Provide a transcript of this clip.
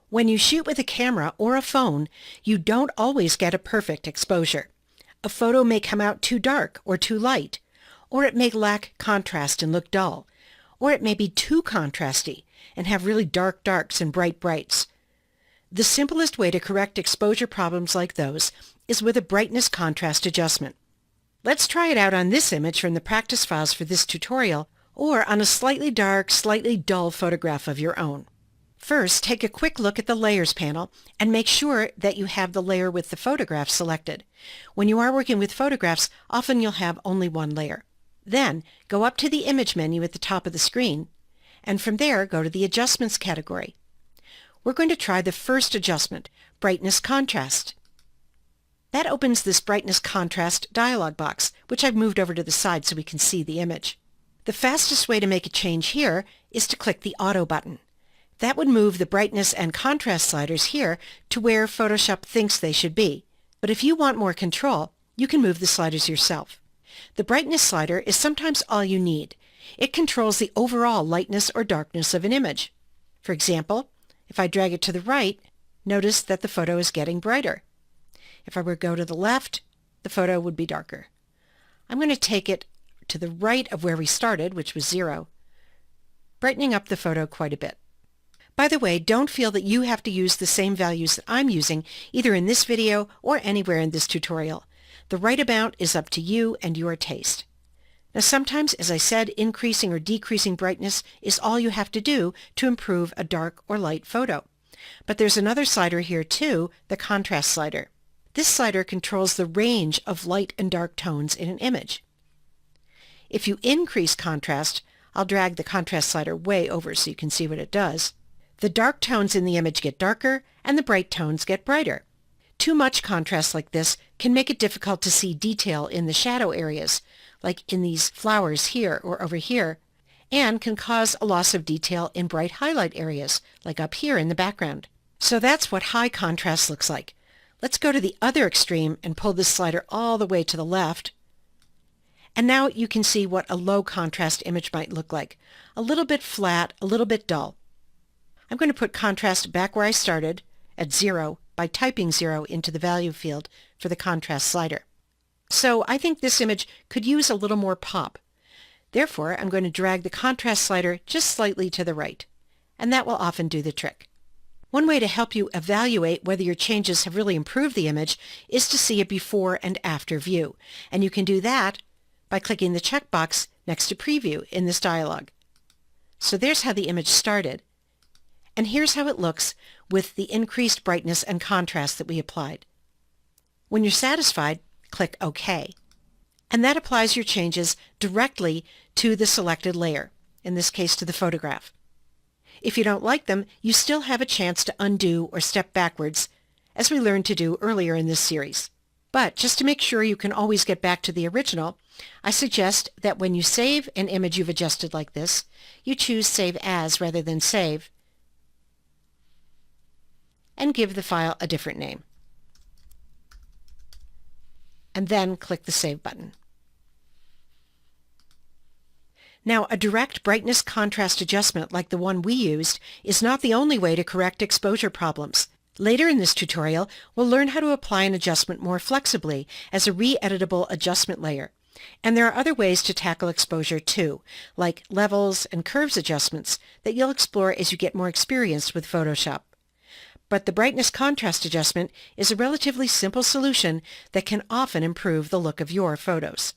When you shoot with a camera or a phone, you don't always get a perfect exposure. A photo may come out too dark or too light, or it may lack contrast and look dull, or it may be too contrasty and have really dark darks and bright brights. The simplest way to correct exposure problems like those is with a brightness contrast adjustment. Let's try it out on this image from the practice files for this tutorial, or on a slightly dark, slightly dull photograph of your own. First, take a quick look at the Layers panel and make sure that you have the layer with the photograph selected. When you are working with photographs, often you'll have only one layer. Then, go up to the Image menu at the top of the screen, and from there, go to the Adjustments category. We're going to try the first adjustment, Brightness Contrast. That opens this Brightness Contrast dialog box, which I've moved over to the side so we can see the image. The fastest way to make a change here is to click the Auto button. That would move the brightness and contrast sliders here to where Photoshop thinks they should be. But if you want more control, you can move the sliders yourself. The brightness slider is sometimes all you need. It controls the overall lightness or darkness of an image. For example, if I drag it to the right, notice that the photo is getting brighter. If I were to go to the left, the photo would be darker. I'm going to take it to the right of where we started, which was 0, brightening up the photo quite a bit. By the way, don't feel that you have to use the same values that I'm using, either in this video or anywhere in this tutorial. The right amount is up to you and your taste. Now sometimes, as I said, increasing or decreasing brightness is all you have to do to improve a dark or light photo. But there's another slider here too, the contrast slider. This slider controls the range of light and dark tones in an image. If you increase contrast, I'll drag the contrast slider way over so you can see what it does. The dark tones in the image get darker and the bright tones get brighter. Too much contrast like this can make it difficult to see detail in the shadow areas, like in these flowers here or over here, and can cause a loss of detail in bright highlight areas, like up here in the background. So that's what high contrast looks like. Let's go to the other extreme and pull this slider all the way to the left. And now you can see what a low contrast image might look like. A little bit flat, a little bit dull. I'm going to put contrast back where I started, at 0, by typing 0 into the value field for the contrast slider. So I think this image could use a little more pop. Therefore, I'm going to drag the contrast slider just slightly to the right, and that will often do the trick. One way to help you evaluate whether your changes have really improved the image is to see a before and after view, and you can do that by clicking the checkbox next to Preview in this dialog. So there's how the image started. And here's how it looks with the increased brightness and contrast that we applied. When you're satisfied, click OK. And that applies your changes directly to the selected layer, in this case to the photograph. If you don't like them, you still have a chance to undo or step backwards, as we learned to do earlier in this series. But just to make sure you can always get back to the original, I suggest that when you save an image you've adjusted like this, you choose Save As rather than Save, and give the file a different name. And then click the Save button. Now, a direct brightness contrast adjustment like the one we used is not the only way to correct exposure problems. Later in this tutorial, we'll learn how to apply an adjustment more flexibly as a re-editable adjustment layer. And there are other ways to tackle exposure too, like levels and curves adjustments that you'll explore as you get more experienced with Photoshop. But the brightness contrast adjustment is a relatively simple solution that can often improve the look of your photos.